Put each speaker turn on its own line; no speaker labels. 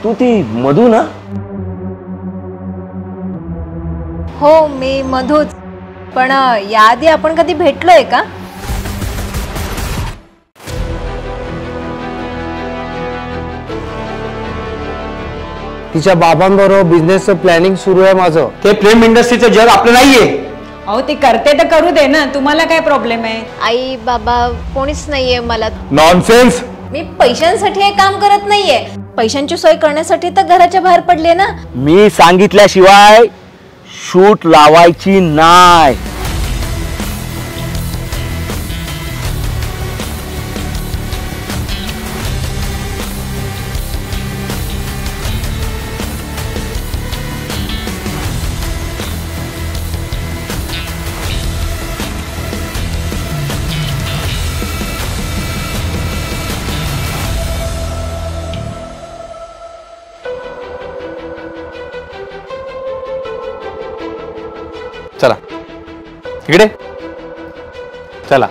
तू ती मधू ना?
हो मी मधूच. पण याआधी आपण कधी भेटलोय का?
तिच्या बाबांबरोबर बिझनेसचं प्लॅनिंग सुरू आहे माझं.
ते फिल्म इंडस्ट्रीचं जग आपलं नाहीये.
अहो ती करते तर करू दे ना, तुम्हाला काय प्रॉब्लेम आहे?
आई बाबा कोणीच नाहीये मला.
नॉनसेन्स.
मी पैशांसाठी हे काम करत नाहीये. पैशांची सोय करण्यासाठी तर घराच्या बाहेर पडले ना.
मी सांगितल्याशिवाय शूट लावायची नाही. चला इकडे चला.